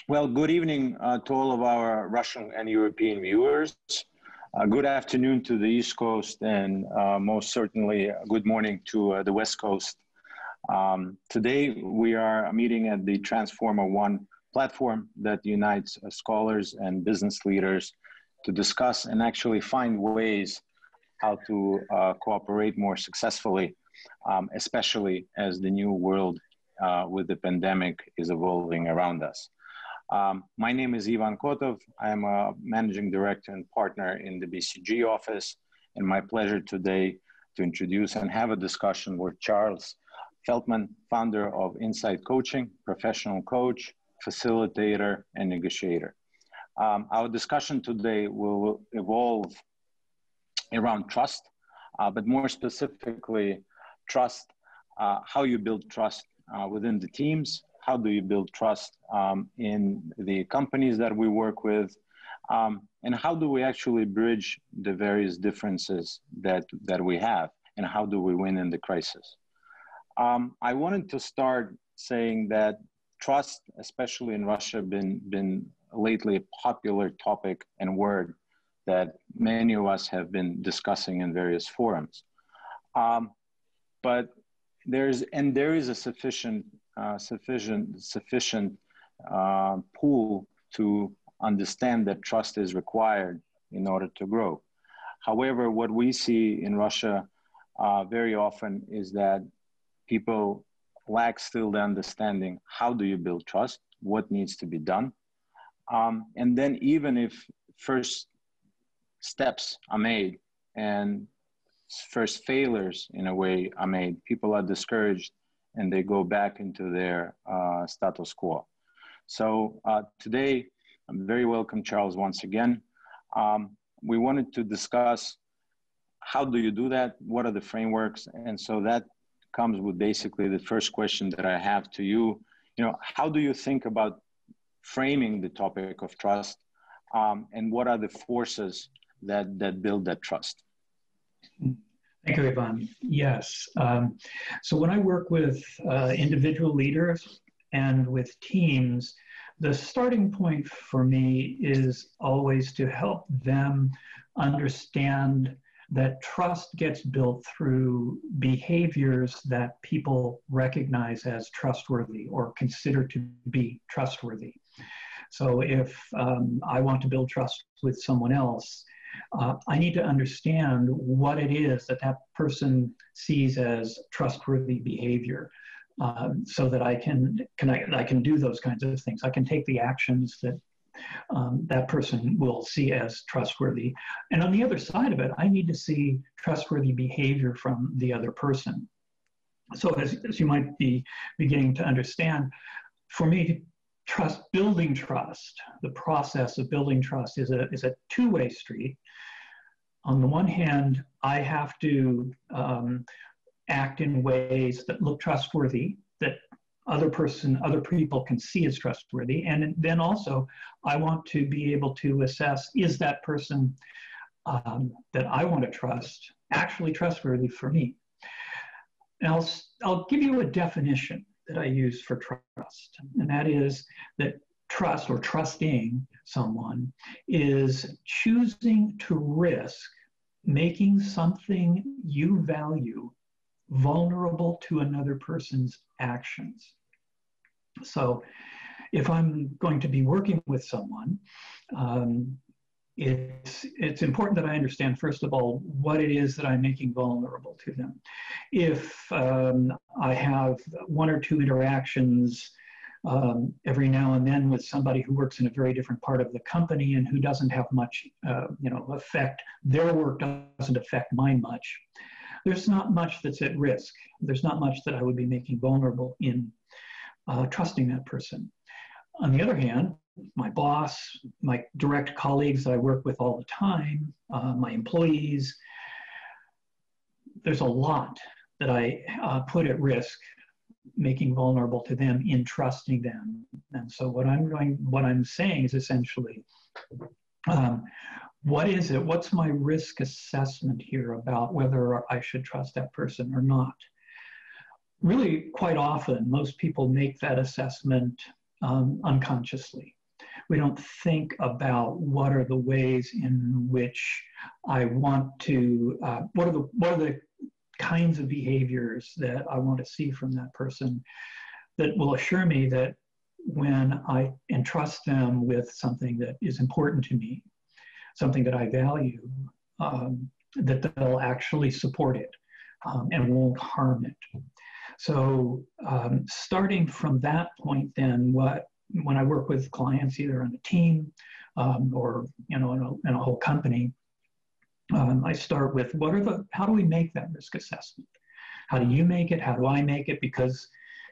Well, good evening to all of our Russian and European viewers. Good afternoon to the East Coast, and most certainly good morning to the West Coast. Today, we are meeting at the Transformer One platform that unites scholars and business leaders to discuss and actually find ways how to cooperate more successfully, especially as the new world with the pandemic is evolving around us. My name is Iván Котов. I'm a managing director and partner in the BCG office, and my pleasure today to introduce and have a discussion with Chарльz Fельтман, founder of Insight Coaching, professional coach, facilitator, and negotiator. Our discussion today will evolve around trust, but more specifically, trust, how you build trust within the teams. How do you build trust in the companies that we work with? And how do we actually bridge the various differences that we have? And how do we win in the crisis? I wanted to start saying that trust, especially in Russia, been lately a popular topic and word that many of us have been discussing in various forums. But there is a sufficient pool to understand that trust is required in order to grow. However, what we see in Russia very often is that people lack still the understanding, how do you build trust, what needs to be done. And then even if first steps are made and first failures in a way are made, people are discouraged and they go back into their status quo. So today, I'm very welcome, Chарльz, once again. We wanted to discuss how do you do that? What are the frameworks? And so that comes with basically the first question that I have to you. You know, how do you think about framing the topic of trust? And what are the forces that build that trust? Thank you, Ivan. Yes. So when I work with individual leaders and with teams, the starting point for me is always to help them understand that trust gets built through behaviors that people recognize as trustworthy or consider to be trustworthy. So if I want to build trust with someone else, I need to understand what it is that that person sees as trustworthy behavior, so that I can do those kinds of things. I can take the actions that that person will see as trustworthy. And on the other side of it, I need to see trustworthy behavior from the other person. So as you might be beginning to understand, for me, building trust, the process of building trust is a two-way street. On the one hand, I have to act in ways that look trustworthy, that other people can see as trustworthy. And then also, I want to be able to assess, is that person that I want to trust actually trustworthy for me? And I'll give you a definition that I use for trust, and that is that trust or trusting someone is choosing to risk making something you value vulnerable to another person's actions. So if I'm going to be working with someone, it's important that I understand, first of all, what it is that I'm making vulnerable to them. If I have one or two interactions every now and then with somebody who works in a very different part of the company and who doesn't have much effect, their work doesn't affect mine much, there's not much that's at risk. There's not much that I would be making vulnerable in trusting that person. On the other hand, my boss, my direct colleagues that I work with all the time, my employees, there's a lot that I put at risk making vulnerable to them in trusting them. And so what I'm saying is essentially, what is it? What's my risk assessment here about whether I should trust that person or not? Really, quite often, most people make that assessment unconsciously. We don't think about what are the ways in which I want to, what are the kinds of behaviors that I want to see from that person that will assure me that when I entrust them with something that is important to me, something that I value, that they'll actually support it and won't harm it. So starting from that point, then when I work with clients, either on a team or in a whole company, I start with how do we make that risk assessment? How do you make it? How do I make it? Because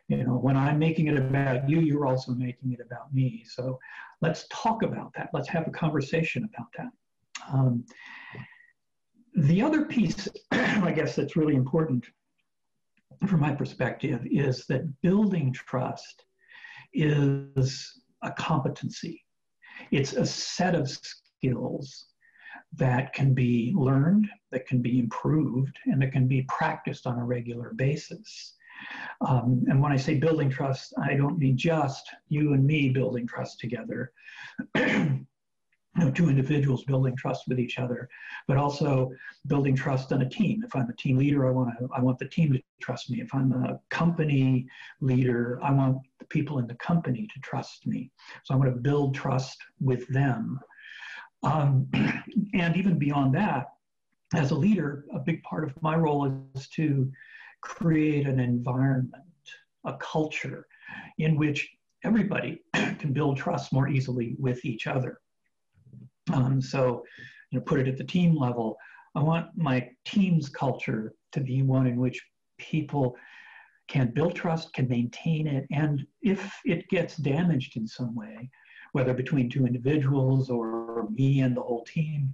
when I'm making it about you, you're also making it about me. So let's talk about that. Let's have a conversation about that. The other piece, I guess, that's really important from my perspective is that building trust is a competency. It's a set of skills that can be learned, that can be improved, and that can be practiced on a regular basis. And when I say building trust, I don't mean just you and me building trust together, two individuals building trust with each other, but also building trust on a team. If I'm a team leader, I want the team to trust me. If I'm a company leader, I want the people in the company to trust me. So I'm going to build trust with them. And even beyond that, as a leader, a big part of my role is to create an environment, a culture in which everybody can build trust more easily with each other. So, put it at the team level, I want my team's culture to be one in which people can build trust, can maintain it, and if it gets damaged in some way, whether between two individuals or me and the whole team,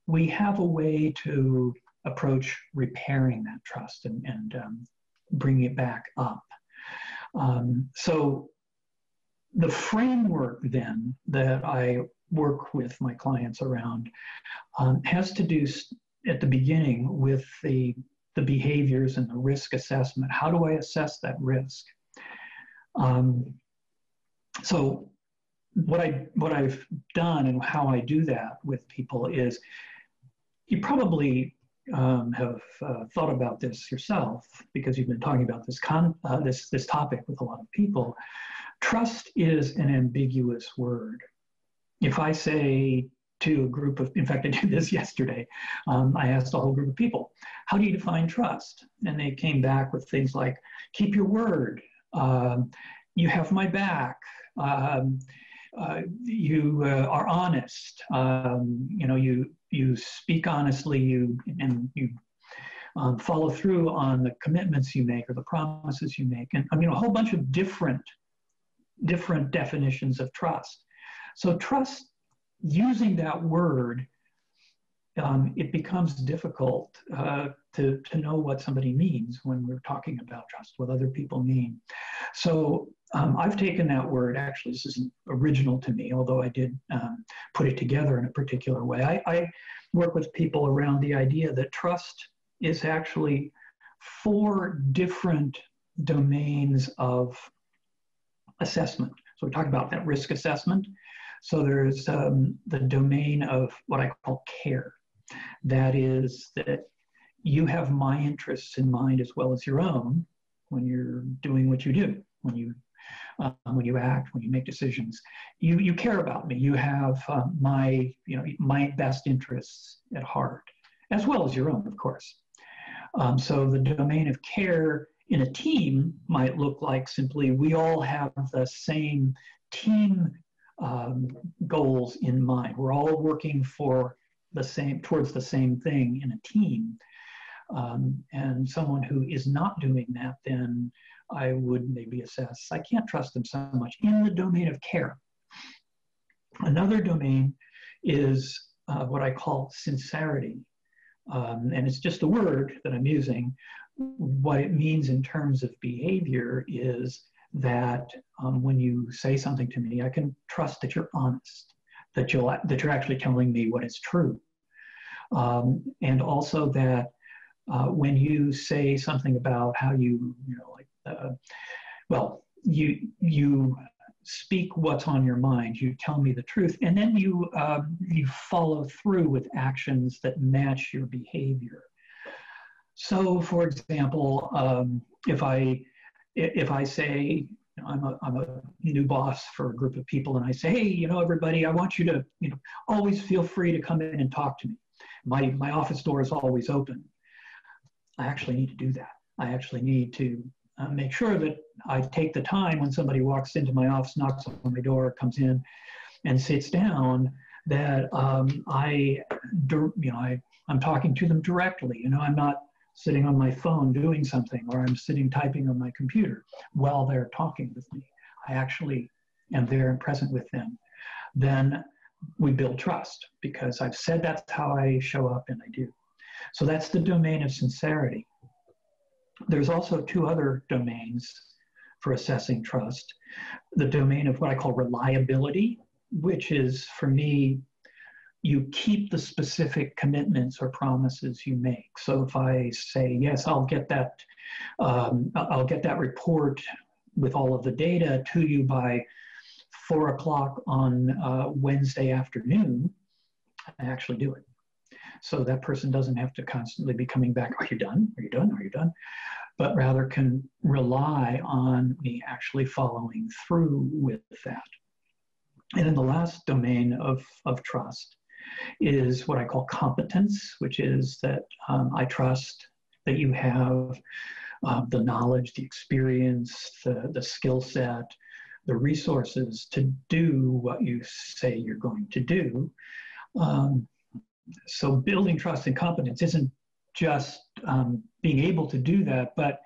we have a way to approach repairing that trust and bring it back up. So the framework then that I work with my clients around has to do at the beginning with the behaviors and the risk assessment. How do I assess that risk? So what I've done and how I do that with people is, you probably have thought about this yourself because you've been talking about this topic with a lot of people. Trust is an ambiguous word. If I say to a group of, in fact, I did this yesterday, I asked a whole group of people, how do you define trust? And they came back with things like, keep your word, you have my back, you are honest, you speak honestly, you follow through on the commitments you make or the promises you make. And a whole bunch of different definitions of trust. So trust, using that word, it becomes difficult to know what somebody means when we're talking about trust, what other people mean. So I've taken that word, actually this isn't original to me, although I did put it together in a particular way. I work with people around the idea that trust is actually 4 different domains of assessment. So we talk about that risk assessment. So there's the domain of what I call care. That is that you have my interests in mind as well as your own when you're doing what you do, when you act, when you make decisions. You care about me. You have my best interests at heart, as well as your own, of course. So the domain of care in a team might look like simply we all have the same team goals in mind. We're all working towards the same thing in a team. And someone who is not doing that, then I would maybe assess, I can't trust them so much in the domain of care. Another domain is what I call sincerity. And it's just a word that I'm using. What it means in terms of behavior is that when you say something to me, I can trust that you're honest, that you're actually telling me what is true. And also that when you say something about how you speak what's on your mind. You tell me the truth, and then you follow through with actions that match your behavior. So, for example, if I say, I'm a new boss for a group of people, and I say, hey, everybody, I want you to, always feel free to come in and talk to me. My office door is always open. I actually need to do that. I actually need to make sure that I take the time when somebody walks into my office, knocks on my door, comes in, and sits down, that I'm talking to them directly. I'm not sitting on my phone doing something, or I'm sitting typing on my computer while they're talking with me. I actually am there and present with them. Then we build trust, because I've said that's how I show up, and I do. So that's the domain of sincerity. There's also two other domains for assessing trust. The domain of what I call reliability, which is, for me, you keep the specific commitments or promises you make. So if I say, yes, I'll get that report with all of the data to you by 4 o'clock on Wednesday afternoon, I actually do it. So that person doesn't have to constantly be coming back, are you done? Are you done? Are you done? But rather can rely on me actually following through with that. And then the last domain of trust is what I call competence, which is that I trust that you have the knowledge, the experience, the skill set, the resources to do what you say you're going to do. So building trust and competence isn't just being able to do that, but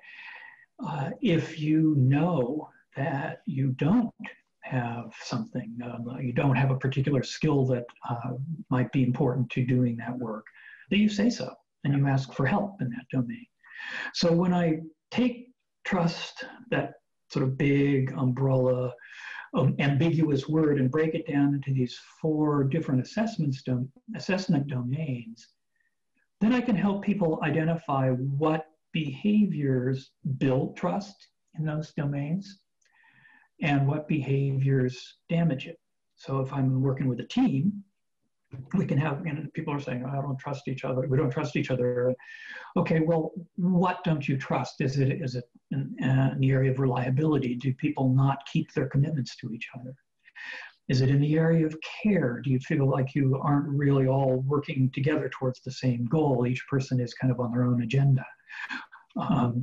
if you know that you don't have something, you don't have a particular skill that might be important to doing that work, that you say so, and you ask for help in that domain. So when I take trust, that sort of big umbrella, ambiguous word, and break it down into these 4 different assessment domains, then I can help people identify what behaviors build trust in those domains and what behaviors damage it. So if I'm working with a team, we can have, people are saying, I don't trust each other. We don't trust each other. Okay, well, what don't you trust? Is it in the area of reliability? Do people not keep their commitments to each other? Is it in the area of care? Do you feel like you aren't really all working together towards the same goal? Each person is kind of on their own agenda.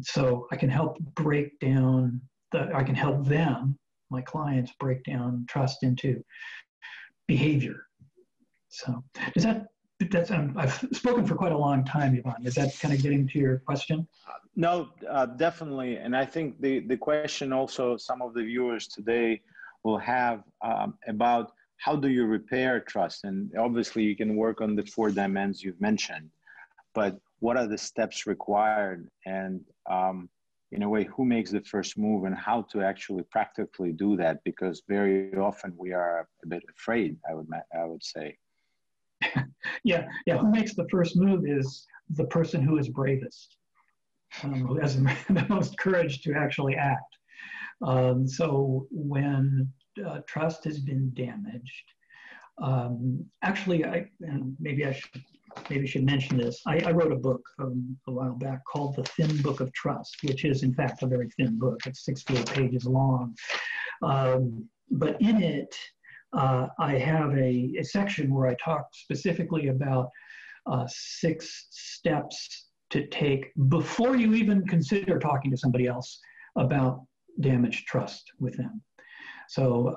So I can help break down, I can help them, my clients, break down trust into behavior. So does I've spoken for quite a long time, Iván. Is that kind of getting to your question? No, definitely. And I think the question also some of the viewers today will have about how do you repair trust? And obviously you can work on the 4 dimensions you've mentioned, but what are the steps required? And in a way, who makes the first move and how to actually practically do that? Because very often we are a bit afraid, I would say. Yeah. Who makes the first move is the person who is bravest, who has the most courage to actually act. So when trust has been damaged, actually, maybe I should mention this. I wrote a book a while back called The Thin Book of Trust, which is in fact a very thin book. It's 68 pages long. But in it, I have a section where I talk specifically about 6 steps to take before you even consider talking to somebody else about damaged trust with them. So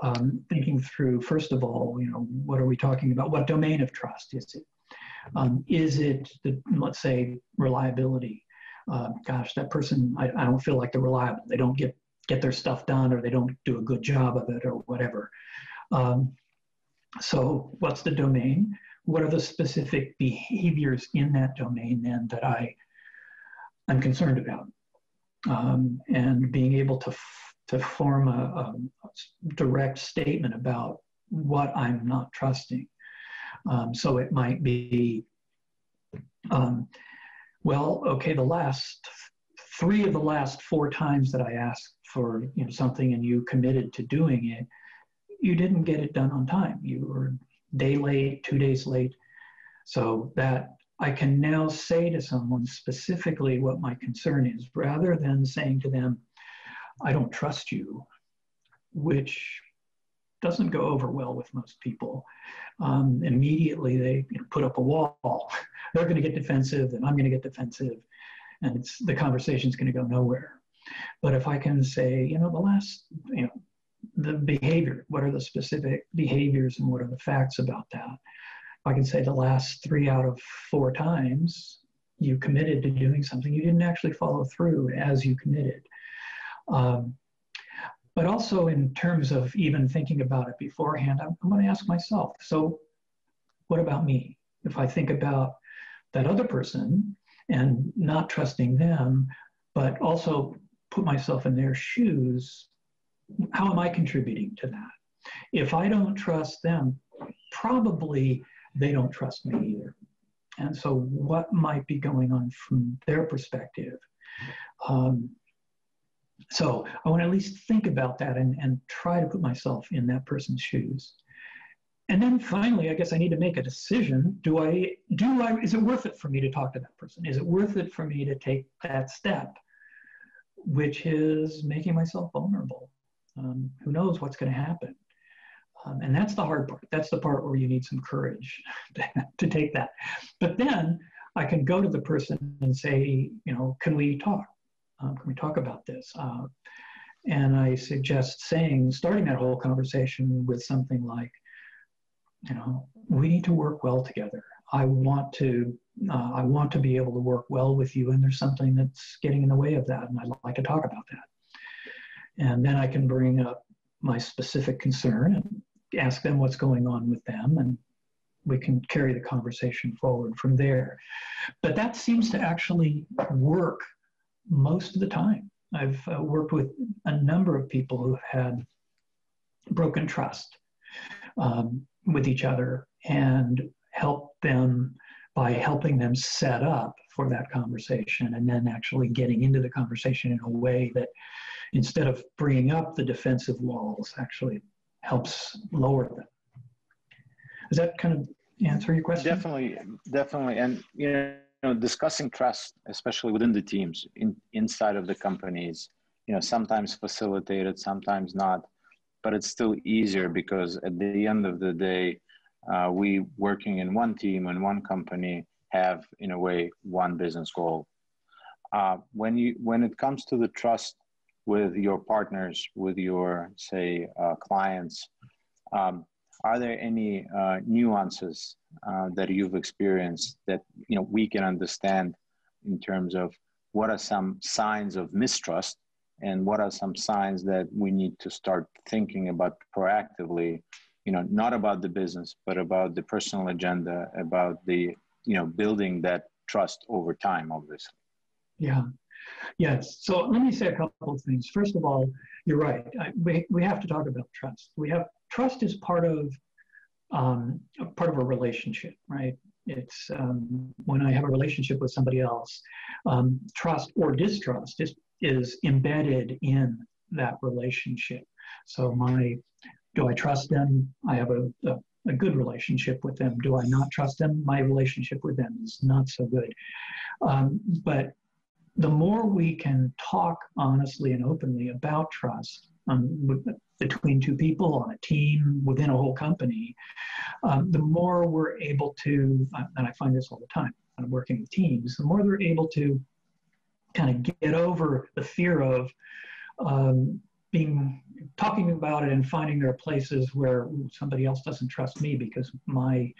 thinking through, first of all, what are we talking about? What domain of trust is it? Is it, let's say, reliability? Gosh, that person, I don't feel like they're reliable. They don't get their stuff done, or they don't do a good job of it, or whatever. So what's the domain? What are the specific behaviors in that domain then that I'm concerned about? And being able to form a direct statement about what I'm not trusting. So it might be, well, okay, the last 3 of the last 4 times that I asked for something and you committed to doing it, you didn't get it done on time. You were a day late, 2 days late. So that I can now say to someone specifically what my concern is, rather than saying to them, I don't trust you, which doesn't go over well with most people. Immediately they put up a wall. They're going to get defensive, and I'm going to get defensive, and the conversation's going to go nowhere. But if I can say, the behavior, what are the specific behaviors and what are the facts about that? I can say the last 3 out of 4 times you committed to doing something, you didn't actually follow through as you committed. But also in terms of even thinking about it beforehand, I'm going to ask myself, so what about me? If I think about that other person and not trusting them, but also put myself in their shoes, how am I contributing to that? If I don't trust them, probably they don't trust me either. And so what might be going on from their perspective? So I want to at least think about that and try to put myself in that person's shoes. And then finally, I guess I need to make a decision. Is it worth it for me to talk to that person? Is it worth it for me to take that step, which is making myself vulnerable? Who knows what's going to happen? And that's the hard part. That's the part where you need some courage to take that. But then I can go to the person and say, can we talk? Can we talk about this? And I suggest starting that whole conversation with something like, we need to work well together. I want to be able to work well with you, and there's something that's getting in the way of that, and I'd like to talk about that. And then I can bring up my specific concern and ask them what's going on with them, and we can carry the conversation forward from there. But that seems to actually work most of the time. I've worked with a number of people who've had broken trust with each other, and helped them by helping them set up for that conversation, and then actually getting into the conversation in a way that, instead of bringing up the defensive walls, actually helps lower them. Does that kind of answer your question? Definitely. And discussing trust, especially within the teams, inside of the companies, sometimes facilitated, sometimes not, but it's still easier because at the end of the day, we working in one team and one company have, in a way, one business goal. When it comes to the trust with your partners, with your, say, clients, are there any nuances that you've experienced that we can understand in terms of what are some signs of mistrust and what are some signs that we need to start thinking about proactively, not about the business, but about the personal agenda, about the, building that trust over time, obviously. Yeah. Yes. So let me say a couple of things. First of all, you're right. We have to talk about trust. Trust is part of a relationship, right? It's when I have a relationship with somebody else, trust or distrust is embedded in that relationship. So do I trust them? I have a good relationship with them. Do I not trust them? My relationship with them is not so good. But the more we can talk honestly and openly about trust between two people, on a team, within a whole company, the more we're able to, and I find this all the time when I'm working with teams, the more they're able to kind of get over the fear of talking about it and finding there are places where somebody else doesn't trust me because my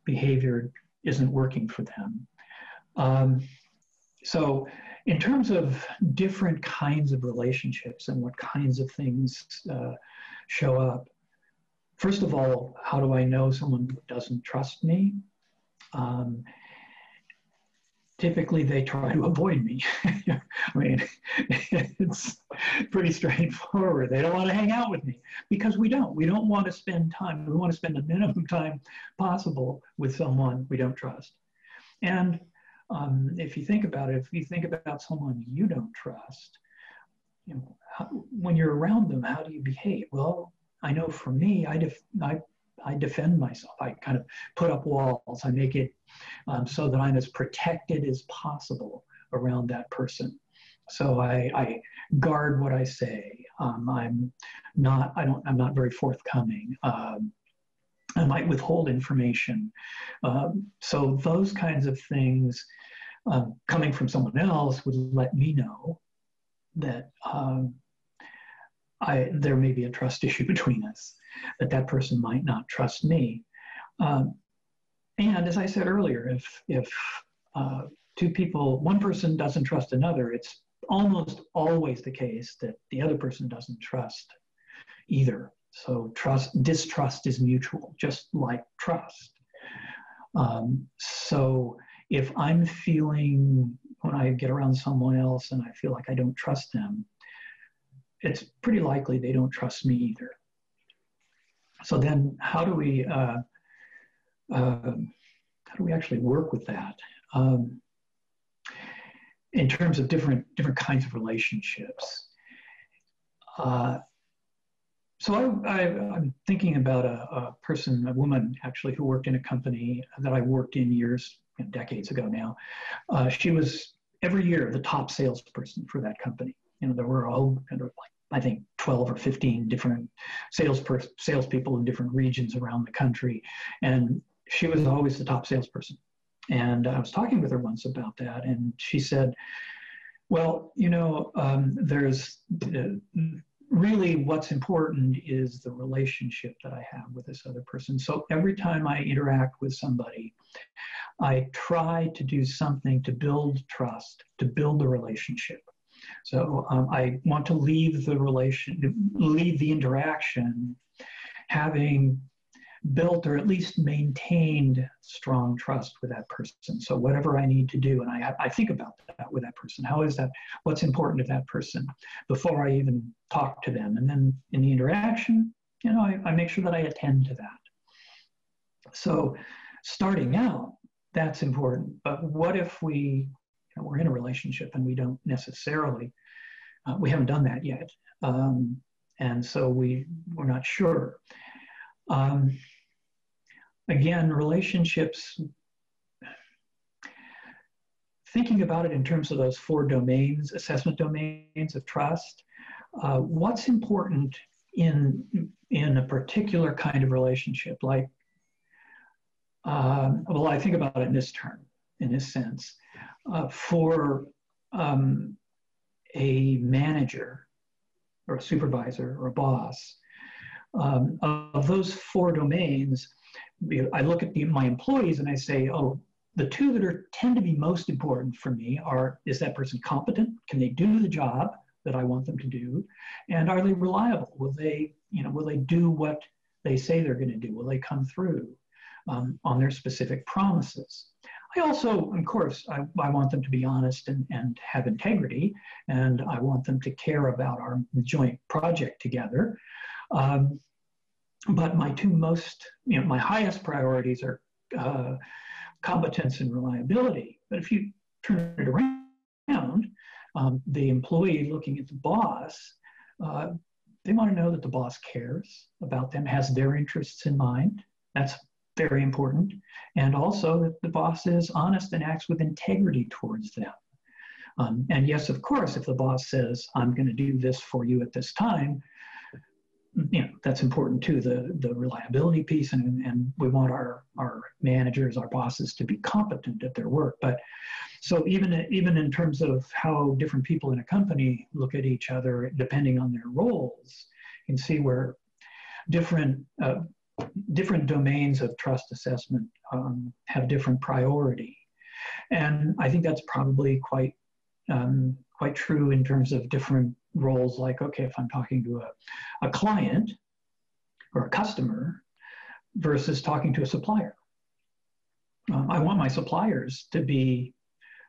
behavior isn't working for them. So in terms of different kinds of relationships and what kinds of things show up, first of all, how do I know someone doesn't trust me? Typically, they try to avoid me. I mean, it's pretty straightforward. They don't want to hang out with me because we don't want to spend time. We want to spend the minimum time possible with someone we don't trust. And if you think about it, if you think about someone you don't trust, when you're around them, how do you behave? Well, I know for me, I defend myself. I kind of put up walls. I make it so that I'm as protected as possible around that person. So I guard what I say. I'm not very forthcoming. I might withhold information. So those kinds of things coming from someone else would let me know that there may be a trust issue between us, that person might not trust me. And as I said earlier, if two people, one person doesn't trust another, it's almost always the case that the other person doesn't trust either. So distrust is mutual, just like trust. So if I'm feeling, when I get around someone else and I feel like I don't trust them, it's pretty likely they don't trust me either. So then how do we actually work with that? In terms of different kinds of relationships. So I'm thinking about a woman actually, who worked in a company that I worked in decades ago now. She was every year the top salesperson for that company. There were I think 12 or 15 different salespeople in different regions around the country, and she was always the top salesperson. And I was talking with her once about that, and she said, well, there's really what's important is the relationship that I have with this other person. So every time I interact with somebody, I try to do something to build trust, to build the relationship. So I want to leave the interaction having built or at least maintained strong trust with that person. So whatever I need to do, and I think about that with that person. How is that? What's important to that person before I even talk to them? And then in the interaction, I make sure that I attend to that. So starting out, that's important. But what if we're in a relationship and we don't necessarily, we haven't done that yet. And so we're not sure. Again, relationships, thinking about it in terms of those 4 domains, assessment domains of trust, what's important in a particular kind of relationship? Like, well, I think about it in this sense. For a manager or a supervisor or a boss, of those 4 domains, I look at my employees and I say, oh, the 2 that tend to be most important for me is that person competent? Can they do the job that I want them to do? And are they reliable? Will they do what they say they're going to do? Will they come through on their specific promises? I also, of course, I want them to be honest and have integrity, and I want them to care about our joint project together. But my 2 most, my highest priorities are competence and reliability. But if you turn it around, the employee looking at the boss, they want to know that the boss cares about them, has their interests in mind. That's very important. And also that the boss is honest and acts with integrity towards them. And yes, of course, if the boss says, I'm going to do this for you at this time, that's important too, the reliability piece, and we want our managers, our bosses to be competent at their work. But so even in terms of how different people in a company look at each other, depending on their roles, you can see where different domains of trust assessment have different priority. And I think that's probably quite true in terms of different roles. Like, okay, if I'm talking to a client or a customer versus talking to a supplier, I want my suppliers to be,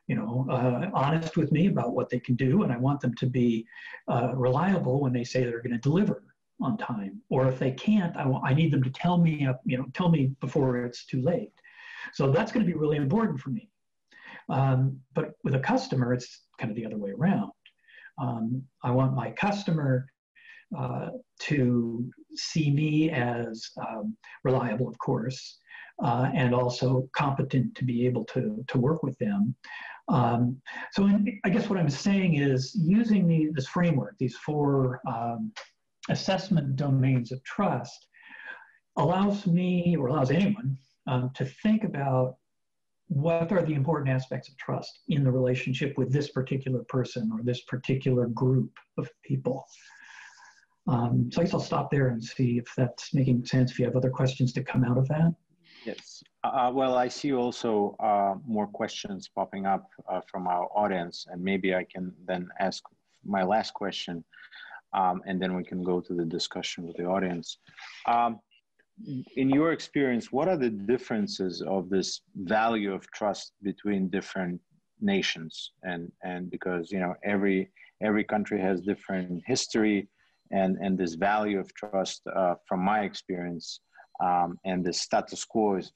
honest with me about what they can do, and I want them to be reliable when they say they're going to deliver on time. Or if they can't, I need them to tell me before it's too late. So that's going to be really important for me. But with a customer, it's kind of the other way around. I want my customer to see me as reliable, of course, and also competent to be able to work with them. I guess what I'm saying is using this framework, these four assessment domains of trust, allows me, or allows anyone, to think about what are the important aspects of trust in the relationship with this particular person or this particular group of people. So I guess I'll stop there and see if that's making sense, if you have other questions to come out of that. Yes. Well, I see also more questions popping up from our audience, and maybe I can then ask my last question, and then we can go to the discussion with the audience. In your experience, what are the differences of this value of trust between different nations? And because, you know, every country has different history, and this value of trust, from my experience, and the status quo is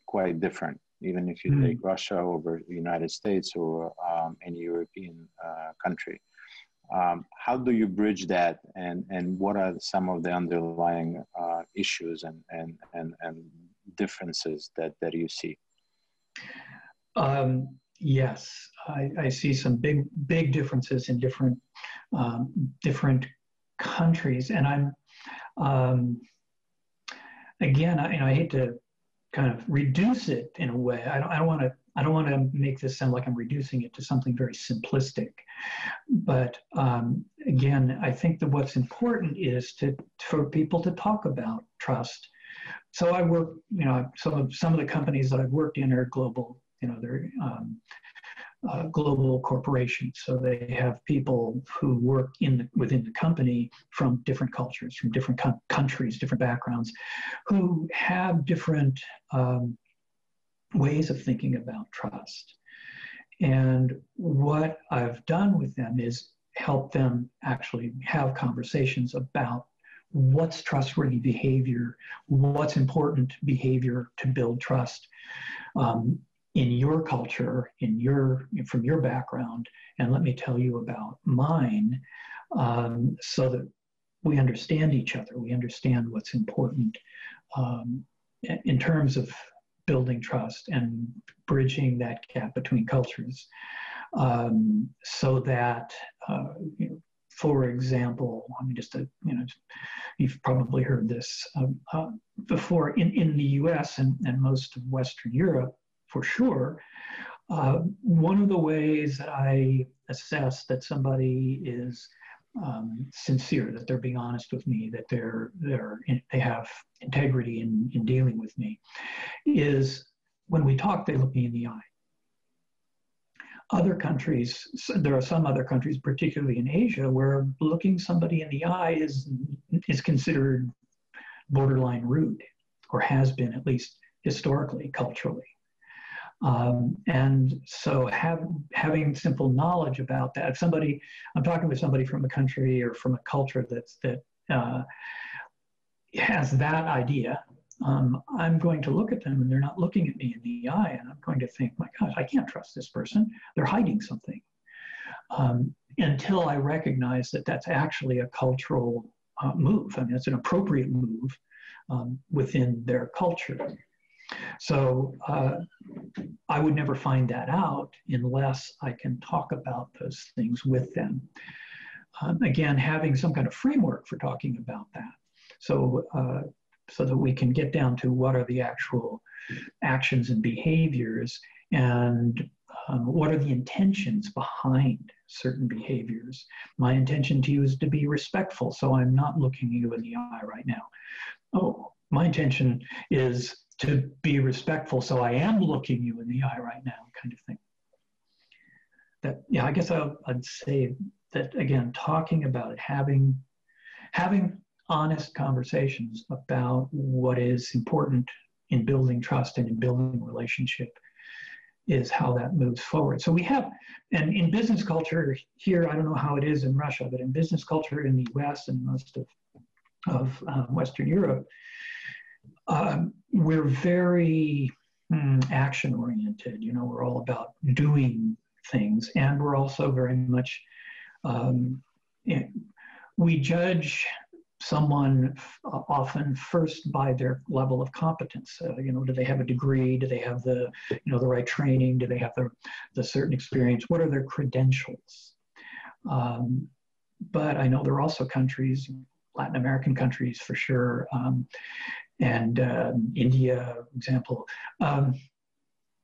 quite different, even if you take Russia over the United States or any European country. How do you bridge that, and what are some of the underlying issues and differences that you see? Yes, I see some big differences in different countries, and I'm again, I hate to kind of reduce it in a way. I don't want to make this sound like I'm reducing it to something very simplistic. But again, I think that what's important is for people to talk about trust. So I work, you know, some of the companies that I've worked in are global, you know, they're global corporations. So they have people who work within the company from different cultures, from different countries, different backgrounds, who have different ways of thinking about trust. And what I've done with them is help them actually have conversations about what's trustworthy behavior, what's important behavior to build trust in your culture, from your background, and let me tell you about mine, so that we understand each other, we understand what's important in terms of building trust and bridging that gap between cultures, so that, you know, for example, I mean, you know, you've probably heard this before in the U.S. and most of Western Europe, for sure. One of the ways that I assess that somebody is sincere, that they're being honest with me, that they have integrity in dealing with me, is when we talk, they look me in the eye. Other countries, there are some other countries, particularly in Asia, where looking somebody in the eye is considered borderline rude, or has been, at least historically, culturally. And so having simple knowledge about that, if I'm talking with somebody from a country or from a culture that has that idea, I'm going to look at them and they're not looking at me in the eye, and I'm going to think, my gosh, I can't trust this person. They're hiding something. Until I recognize that that's actually a cultural move. I mean, it's an appropriate move within their culture. So I would never find that out unless I can talk about those things with them. Again, having some kind of framework for talking about that. So that we can get down to what are the actual actions and behaviors, and what are the intentions behind certain behaviors. My intention to you is to be respectful, so I'm not looking you in the eye right now. Oh, my intention is to be respectful, so I am looking you in the eye right now, kind of thing. That, yeah, I guess I'd say that, again, talking about it, having honest conversations about what is important in building trust and in building relationship is how that moves forward. So we have, and in business culture here, I don't know how it is in Russia, but in business culture in the US and most of Western Europe, we're very action-oriented. You know, we're all about doing things, and we're also very much we judge someone often first by their level of competence. You know, do they have a degree? Do they have the, you know, the right training? Do they have the certain experience? What are their credentials? But I know there are also countries, Latin American countries for sure, and India, for example.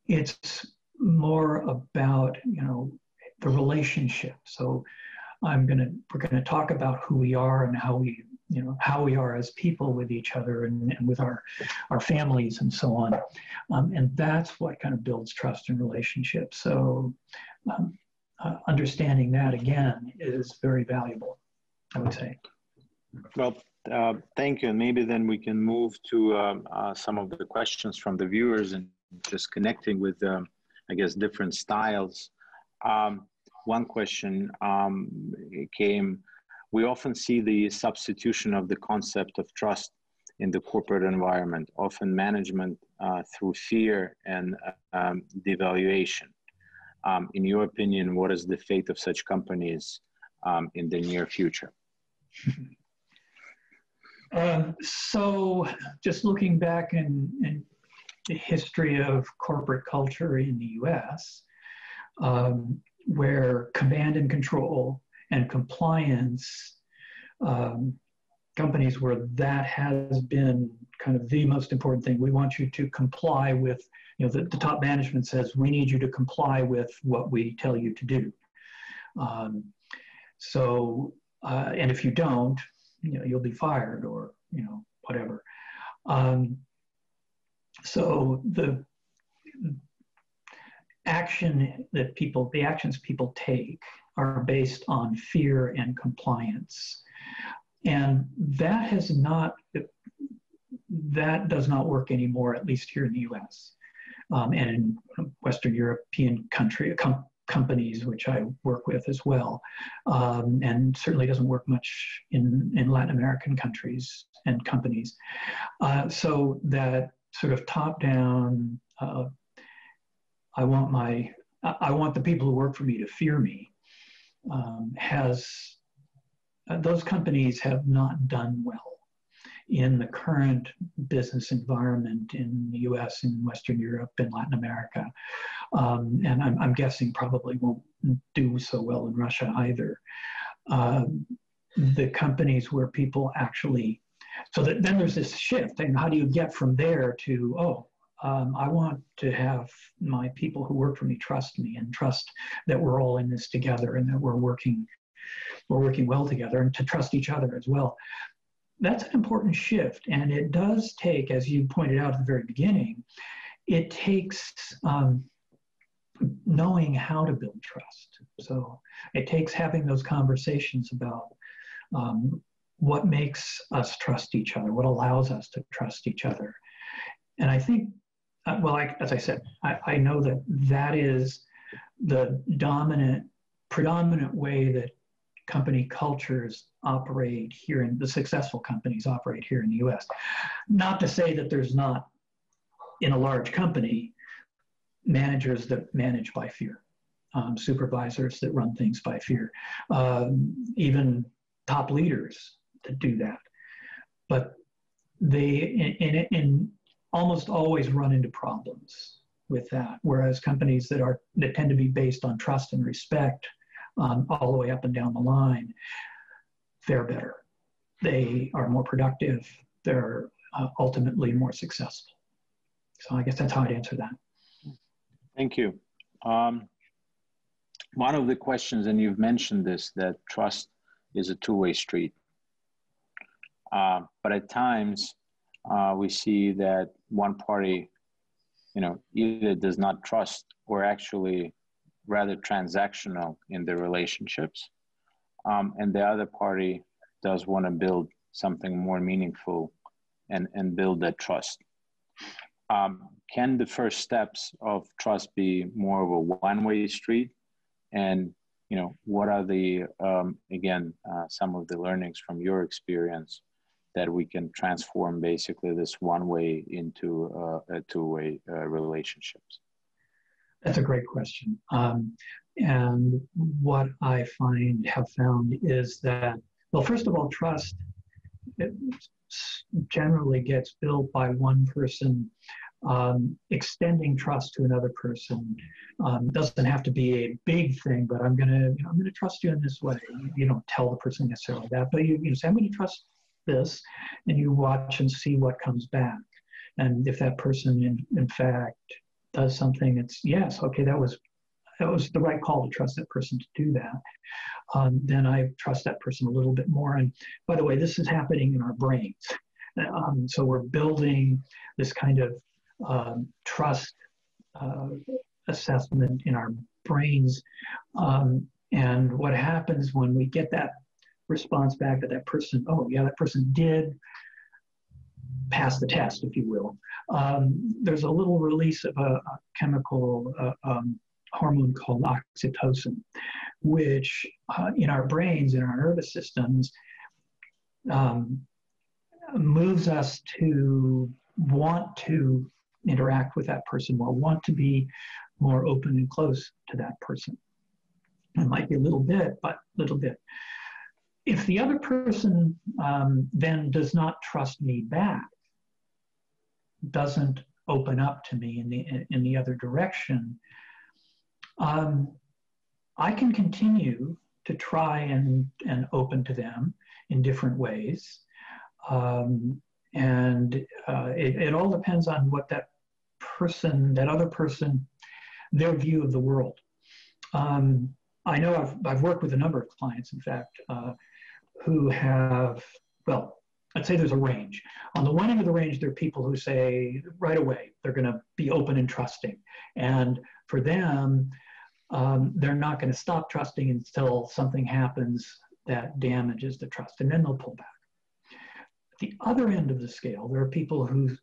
It's more about, you know, the relationship. So we're gonna talk about who we are and how we, you know, how we are as people with each other and with our families and so on. And that's what kind of builds trust and relationships. So understanding that again is very valuable, I would say. Well, thank you. And maybe then we can move to some of the questions from the viewers and just connecting with, I guess, different styles. One question came, we often see the substitution of the concept of trust in the corporate environment, often management through fear and devaluation. In your opinion, what is the fate of such companies in the near future? So just looking back in the history of corporate culture in the US, where command and control and compliance, companies where that has been kind of the most important thing. We want you to comply with, you know, the top management says, we need you to comply with what we tell you to do. And if you don't, you know, you'll be fired or, you know, whatever. So the actions people take are based on fear and compliance. And that does not work anymore, at least here in the US. And in Western European companies, which I work with as well, and certainly doesn't work much in Latin American countries and companies. So that sort of top-down, I want the people who work for me to fear me, those companies have not done well in the current business environment in the US, in Western Europe, and Latin America. And I'm guessing probably won't do so well in Russia either. The companies where people actually, then there's this shift. And how do you get from there to, I want to have my people who work for me trust me and trust that we're all in this together and that we're working well together, and to trust each other as well. That's an important shift. And it does take, as you pointed out at the very beginning, it takes knowing how to build trust. So it takes having those conversations about what makes us trust each other, what allows us to trust each other. And I think, as I said, I know that is the predominant way that company cultures operate here, in the successful companies operate here in the US. Not to say that there's not, in a large company, managers that manage by fear, supervisors that run things by fear, even top leaders that do that. But they almost always run into problems with that, whereas companies that tend to be based on trust and respect all the way up and down the line, fare better. They are more productive. They're ultimately more successful. So I guess that's how I'd answer that. Thank you. One of the questions, and you've mentioned this, that trust is a two-way street. But at times we see that one party, either does not trust or actually rather transactional in their relationships. And the other party does want to build something more meaningful and build that trust. Can the first steps of trust be more of a one-way street? And, what are the, some of the learnings from your experience that we can transform basically this one-way into a two-way relationships? That's a great question. And what I have found is that Well, first of all, trust generally gets built by one person extending trust to another person. Doesn't have to be a big thing, but I'm gonna trust you in this way. You don't tell the person necessarily that, but you say, I'm gonna trust this, and you watch and see what comes back. And if that person in fact does something, it's yes, okay, that was the right call to trust that person to do that. Then I trust that person a little bit more. And by the way, this is happening in our brains. So we're building this kind of trust assessment in our brains. And what happens when we get that response back that that person, oh yeah, that person did pass the test, if you will. There's a little release of a chemical hormone called oxytocin, which in our brains, in our nervous systems, moves us to want to interact with that person more, want to be more open and close to that person. It might be a little bit, but little bit. If the other person then does not trust me back, doesn't open up to me in the other direction, I can continue to try and open to them in different ways. It all depends on what that other person, their view of the world. I know I've worked with a number of clients, in fact, who have, well, I'd say there's a range. On the one end of the range, there are people who say right away, they're going to be open and trusting. And for them, they're not going to stop trusting until something happens that damages the trust, and then they'll pull back. At the other end of the scale, there are people who,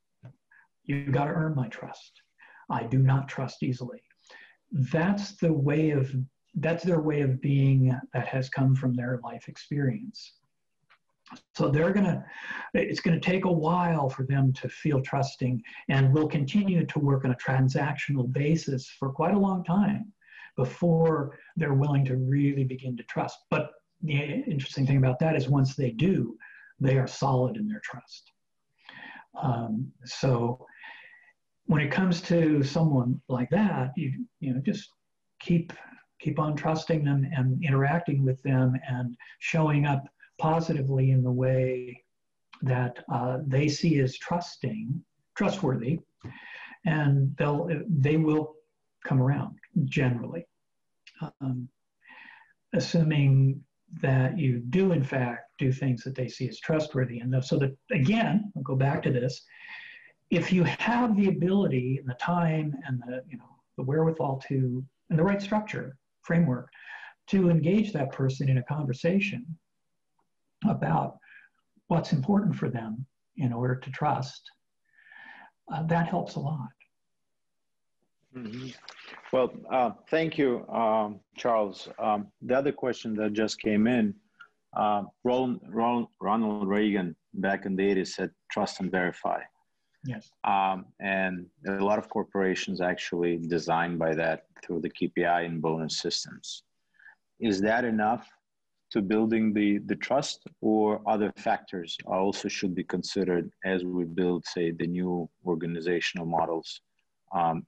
you've got to earn my trust. I do not trust easily. That's their way of being that has come from their life experience. So it's going to take a while for them to feel trusting, and we'll continue to work on a transactional basis for quite a long time before they're willing to really begin to trust. But the interesting thing about that is once they do, they are solid in their trust. So when it comes to someone like that, you just keep on trusting them and interacting with them and showing up positively in the way that they see as trustworthy, and they will come around generally, assuming that you do in fact do things that they see as trustworthy. And so that, again, I'll go back to this, if you have the ability and the time and the wherewithal to, and the right structure, framework, to engage that person in a conversation about what's important for them in order to trust, that helps a lot. Mm-hmm. Well, thank you, Charles. The other question that just came in, Ronald Reagan back in the 80s said, trust and verify. Yes. And a lot of corporations actually designed by that through the KPI and bonus systems. Is that enough to building the trust, or other factors also should be considered as we build, say, the new organizational models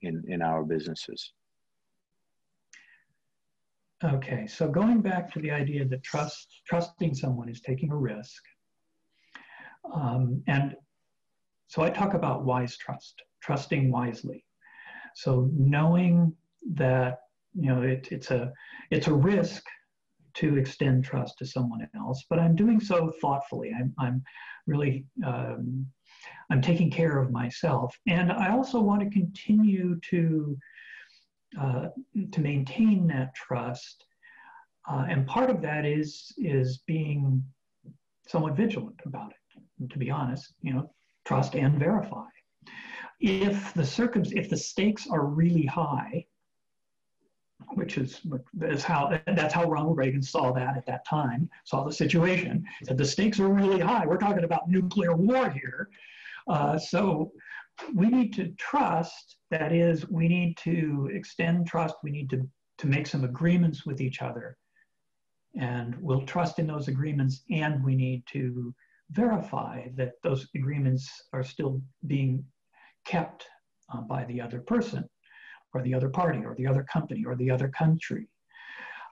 in our businesses? Okay, so going back to the idea that trusting someone is taking a risk. And so I talk about wise trust, trusting wisely. So knowing that, it's a risk to extend trust to someone else, but I'm doing so thoughtfully. I'm really, I'm taking care of myself. And I also want to continue to maintain that trust. And part of that is being somewhat vigilant about it. And to be honest, trust and verify. If the stakes are really high, that's how Ronald Reagan saw that at that time, saw the situation, said the stakes are really high. We're talking about nuclear war here. So we need to trust, that is, we need to extend trust, we need to make some agreements with each other And we'll trust in those agreements, and we need to verify that those agreements are still being kept by the other person, or the other party, or the other company, or the other country.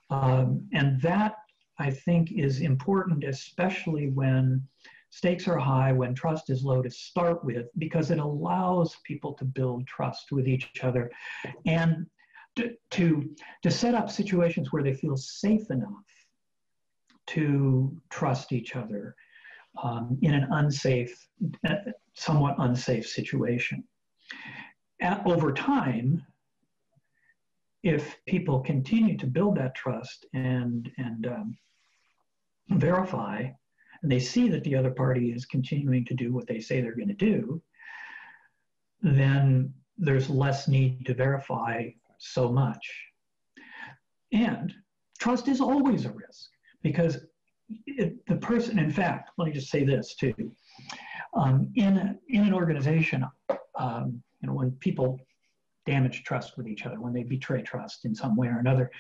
And that, I think, is important, especially when stakes are high, when trust is low to start with, because it allows people to build trust with each other and to set up situations where they feel safe enough to trust each other in an unsafe, somewhat unsafe situation. Over time, if people continue to build that trust and verify, and they see that the other party is continuing to do what they say they're going to do, then there's less need to verify so much. And trust is always a risk, because the person, in fact, let me just say this too. In an organization, when people damage trust with each other, when they betray trust in some way or another,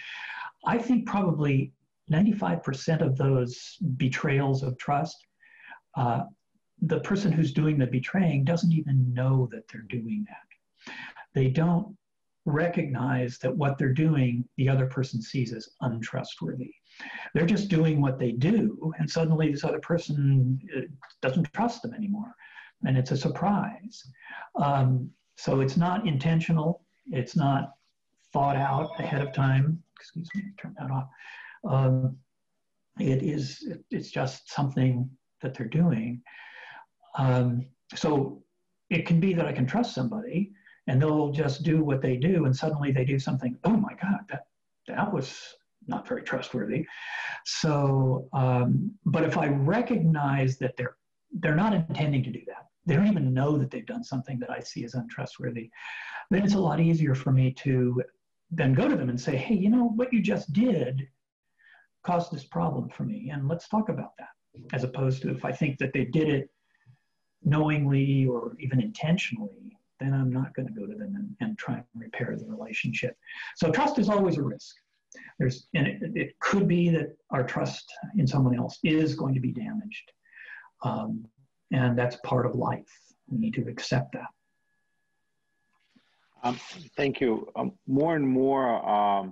I think probably 95% of those betrayals of trust, the person who's doing the betraying doesn't even know that they're doing that. They don't recognize that what they're doing, the other person sees as untrustworthy. They're just doing what they do, and suddenly this other person doesn't trust them anymore, and it's a surprise. So it's not intentional. It's not thought out ahead of time. Excuse me, turn that off. It's just something that they're doing. So it can be that I can trust somebody, and they'll just do what they do, and suddenly they do something, oh my God, that was not very trustworthy. So, but if I recognize that they're not intending to do that, they don't even know that they've done something that I see as untrustworthy, then it's a lot easier for me to then go to them and say, hey, you know, what you just did caused this problem for me, and let's talk about that. As opposed to if I think that they did it knowingly or even intentionally, then I'm not going to go to them and try and repair the relationship. So trust is always a risk. It could be that our trust in someone else is going to be damaged. And that's part of life. We need to accept that. Thank you. More and more,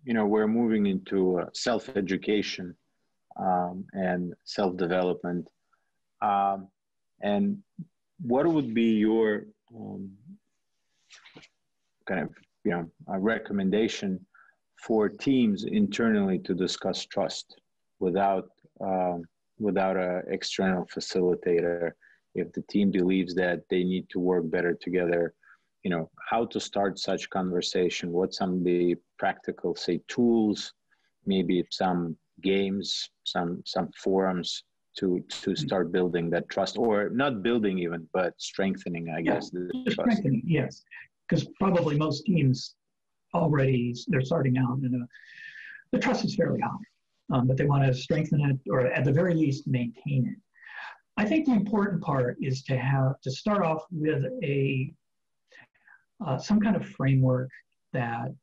we're moving into self-education and self-development. And what would be your a recommendation for teams internally to discuss trust without an external facilitator? If the team believes that they need to work better together, how to start such conversation? What some of the practical, say, tools, maybe some games, some forums to start building that trust, or not building even, but strengthening, I guess, the trust. Strengthening, yes. Because probably most teams already, they're starting out, and the trust is fairly high, but they want to strengthen it, or at the very least, maintain it. I think the important part is to start off with some kind of framework that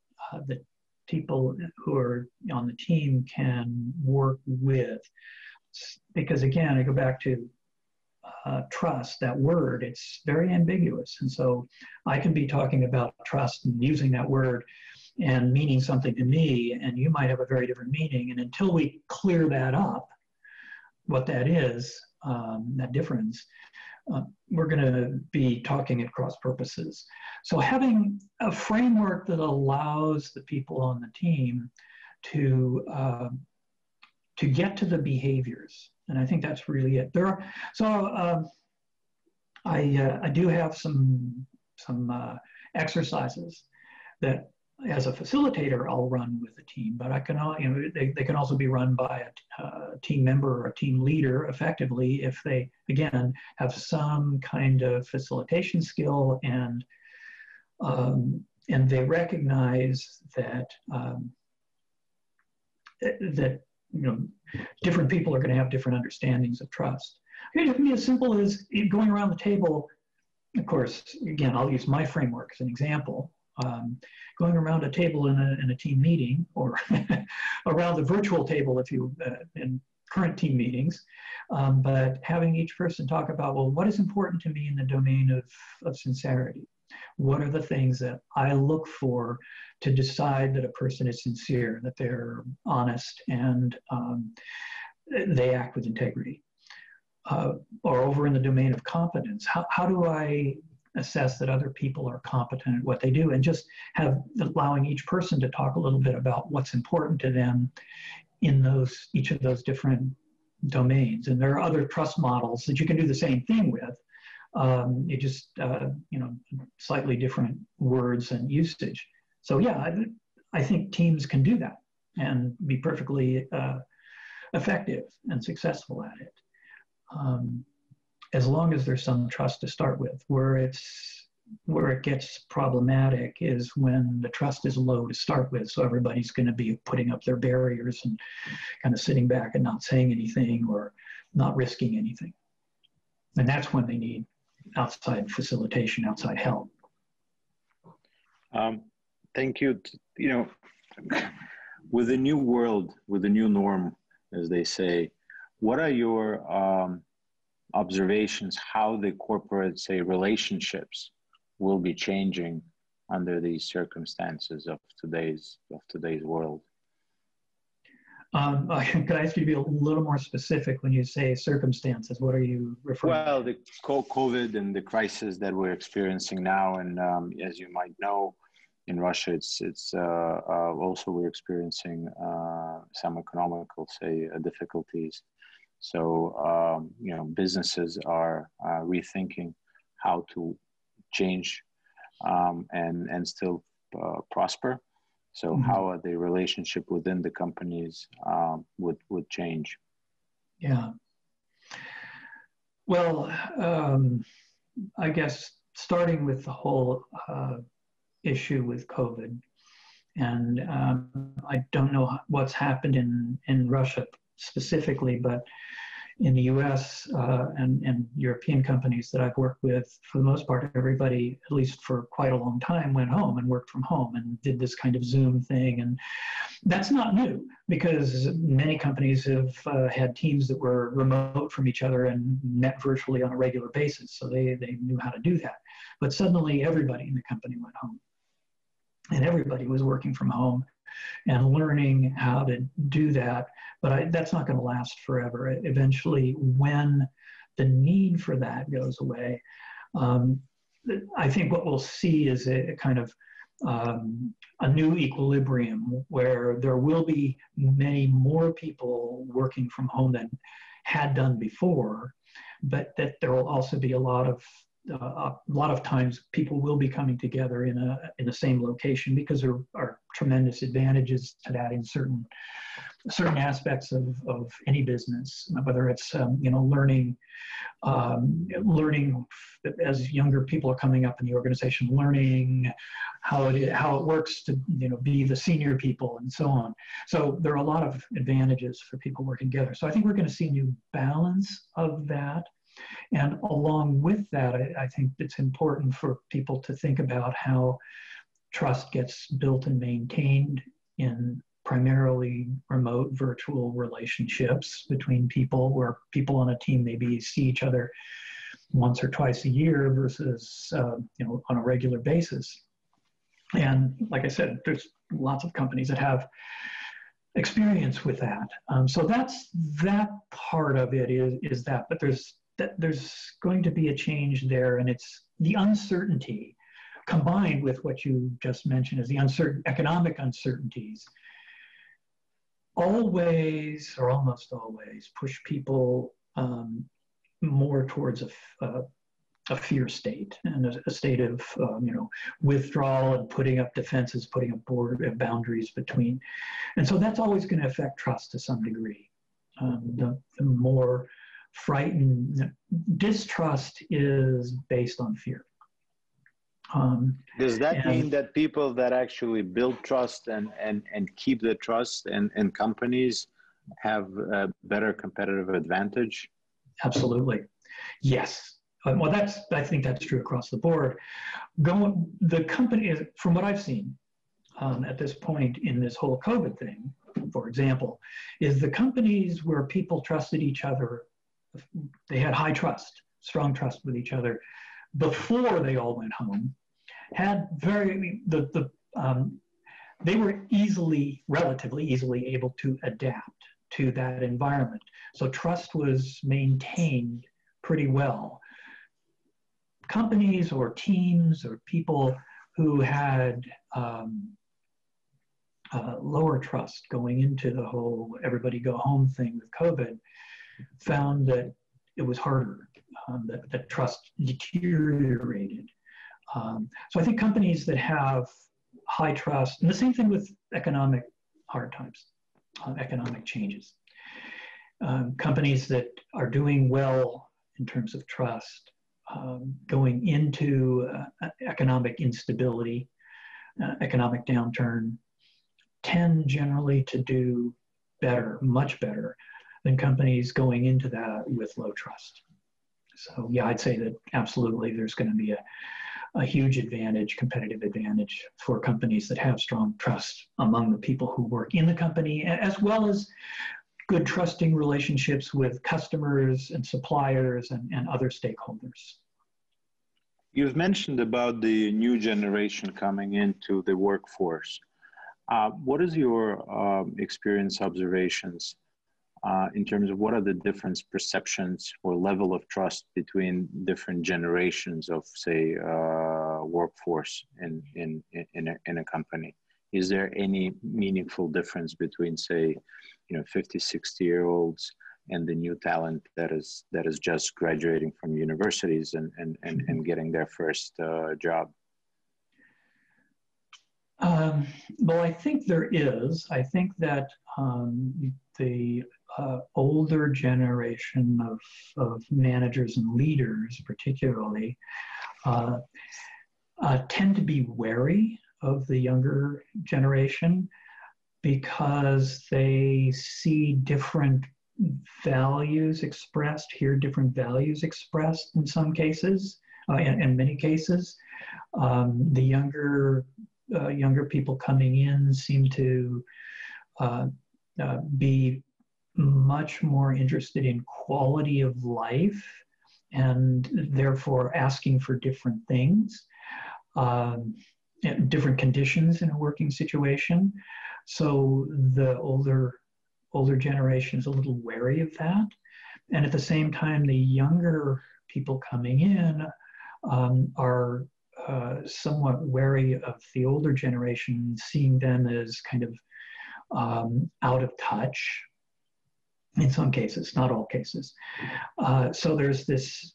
the people who are on the team can work with. Because again, I go back to trust, that word, it's very ambiguous. And so I can be talking about trust and using that word and meaning something to me, and you might have a very different meaning. And until we clear that up, what that is, that difference, we're going to be talking at cross purposes. So having a framework that allows the people on the team to get to the behaviors, and I think that's really it. I do have some exercises that, as a facilitator, I'll run with the team, but I can, they can also be run by a team member or a team leader effectively if they, again, have some kind of facilitation skill and they recognize that different people are going to have different understandings of trust. It can be as simple as going around the table. Of course, again, I'll use my framework as an example. going around a table in a team meeting, or around the virtual table if you in current team meetings, but having each person talk about, well, what is important to me in the domain of sincerity? What are the things that I look for to decide that a person is sincere, that they're honest, and they act with integrity? Or over in the domain of competence, how do I assess that other people are competent at what they do? And just allowing each person to talk a little bit about what's important to them in each of those different domains. And there are other trust models that you can do the same thing with. It just, slightly different words and usage. So yeah, I think teams can do that and be perfectly effective and successful at it. As long as there's some trust to start with. Where it gets problematic is when the trust is low to start with. So everybody's going to be putting up their barriers and kind of sitting back and not saying anything or not risking anything. And that's when they need outside facilitation, outside help. Thank you. With the new world, with the new norm, as they say, what are your observations how the corporate, say, relationships will be changing under these circumstances of today's world? Could I ask you to be a little more specific when you say circumstances? What are you referring to? Well, the COVID and the crisis that we're experiencing now, and as you might know, in Russia, it's also we're experiencing some economical, say, difficulties. So, businesses are rethinking how to change and still prosper. So how the relationship within the companies would change? Yeah. Well, I guess starting with the whole issue with COVID, and I don't know what's happened in Russia specifically, but in the US and European companies that I've worked with, for the most part, everybody, at least for quite a long time, went home and worked from home and did this kind of Zoom thing. And that's not new, because many companies have had teams that were remote from each other and met virtually on a regular basis. So they knew how to do that. But suddenly everybody in the company went home. And everybody was working from home and learning how to do that. But that's not going to last forever. Eventually, when the need for that goes away, I think what we'll see is a kind of a new equilibrium where there will be many more people working from home than had done before, but that there will also be a lot of times people will be coming together in the same location, because there are tremendous advantages to that in certain aspects of any business, whether it's learning as younger people are coming up in the organization, learning how it works to be the senior people and so on. So there are a lot of advantages for people working together. So I think we're going to see a new balance of that. And along with that, I think it's important for people to think about how trust gets built and maintained in primarily remote virtual relationships between people, where people on a team maybe see each other once or twice a year versus on a regular basis. And like I said, there's lots of companies that have experience with that. So that part of it is that, but there's going to be a change there, and it's the uncertainty combined with what you just mentioned is the economic uncertainties always, or almost always, push people more towards a fear state and a state of withdrawal and putting up defenses, putting up boundaries between, and so that's always going to affect trust to some degree. The more frightened, distrust is based on fear. Does that mean that people that actually build trust and keep the trust and companies have a better competitive advantage? Absolutely. Yes. well, I think that's true across the board. The company, from what I've seen at this point in this whole COVID thing, for example, is the companies where people trusted each other, they had high trust, strong trust with each other before they all went home, had they were relatively easily able to adapt to that environment. So trust was maintained pretty well. Companies or teams or people who had lower trust going into the whole everybody go home thing with COVID found that it was harder, that trust deteriorated. So I think companies that have high trust, and the same thing with economic hard times, economic changes. Companies that are doing well in terms of trust, going into economic instability, economic downturn, tend generally to do better, much better than companies going into that with low trust. So yeah, I'd say that absolutely there's going to be a huge advantage, competitive advantage for companies that have strong trust among the people who work in the company, as well as good trusting relationships with customers and suppliers and other stakeholders. You've mentioned about the new generation coming into the workforce. What is your experience, observations in terms of what are the different perceptions or level of trust between different generations of, say, workforce in a company? Is there any meaningful difference between, say, 50, 60-year-olds and the new talent that is just graduating from universities and getting their first job? Well, I think there is. I think that the older generation of managers and leaders, particularly, tend to be wary of the younger generation because they see different values expressed, hear different values expressed in some cases, in many cases. The younger people coming in seem to be much more interested in quality of life and therefore asking for different things, different conditions in a working situation. So the older generation is a little wary of that. And at the same time, the younger people coming in are somewhat wary of the older generation, seeing them as kind of out of touch in some cases, not all cases. So there's this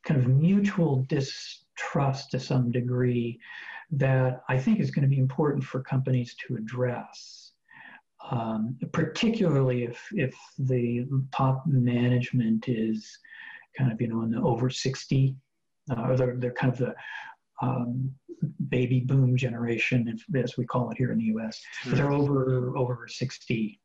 kind of mutual distrust to some degree that I think is going to be important for companies to address, particularly if the top management is kind of, in the over 60, or they're kind of the baby boom generation, as we call it here in the U.S. If they're over 60,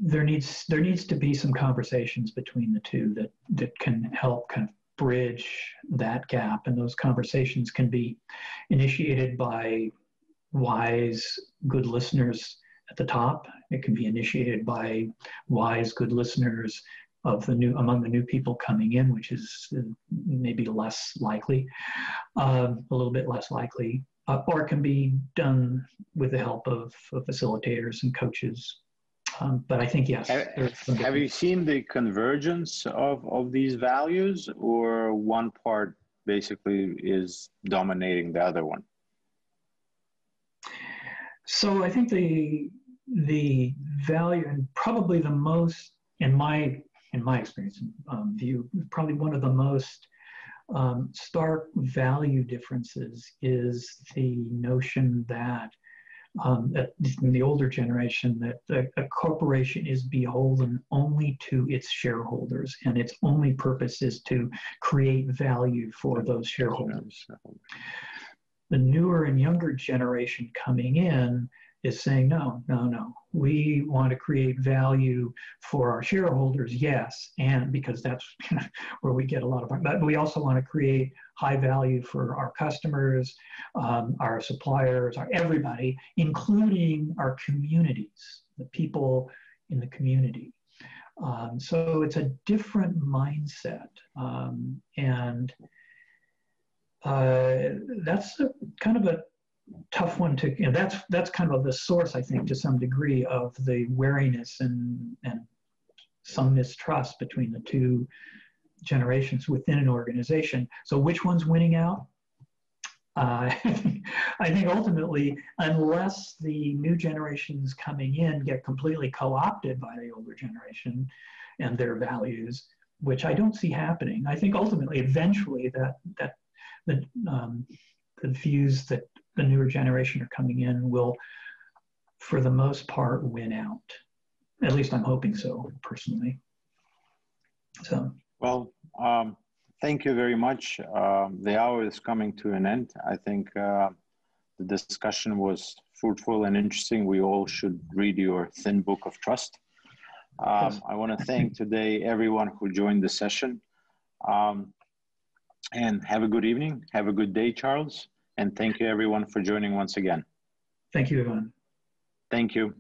there needs to be some conversations between the two that can help kind of bridge that gap, and those conversations can be initiated by wise, good listeners at the top. It can be initiated by wise, good listeners among the new people coming in, which is maybe less likely, a little bit less likely, or it can be done with the help of facilitators and coaches. But I think, yes. Have you seen the convergence of these values, or one part basically is dominating the other one? So I think the value, and probably the most, in my experience view, probably one of the most stark value differences is the notion that in the older generation, that a corporation is beholden only to its shareholders, and its only purpose is to create value for those shareholders. The newer and younger generation coming in is saying, no, no, no. We want to create value for our shareholders, yes, and because that's where we get a lot of, but we also want to create high value for our customers, our suppliers, our everybody, including our communities, the people in the community. So it's a different mindset, and that's kind of a tough one to, you know, that's kind of the source, I think, to some degree of the wariness and some mistrust between the two generations within an organization. So which one's winning out? I think ultimately, unless the new generations coming in get completely co-opted by the older generation and their values, which I don't see happening, I think ultimately, eventually, that the views that the newer generation are coming in will, for the most part, win out. At least I'm hoping so, personally. So. Well, thank you very much. The hour is coming to an end. I think the discussion was fruitful and interesting. We all should read your thin book of trust. Yes. I want to thank today everyone who joined the session. And have a good evening. Have a good day, Charles. And thank you everyone for joining once again. Thank you, Iván. Thank you.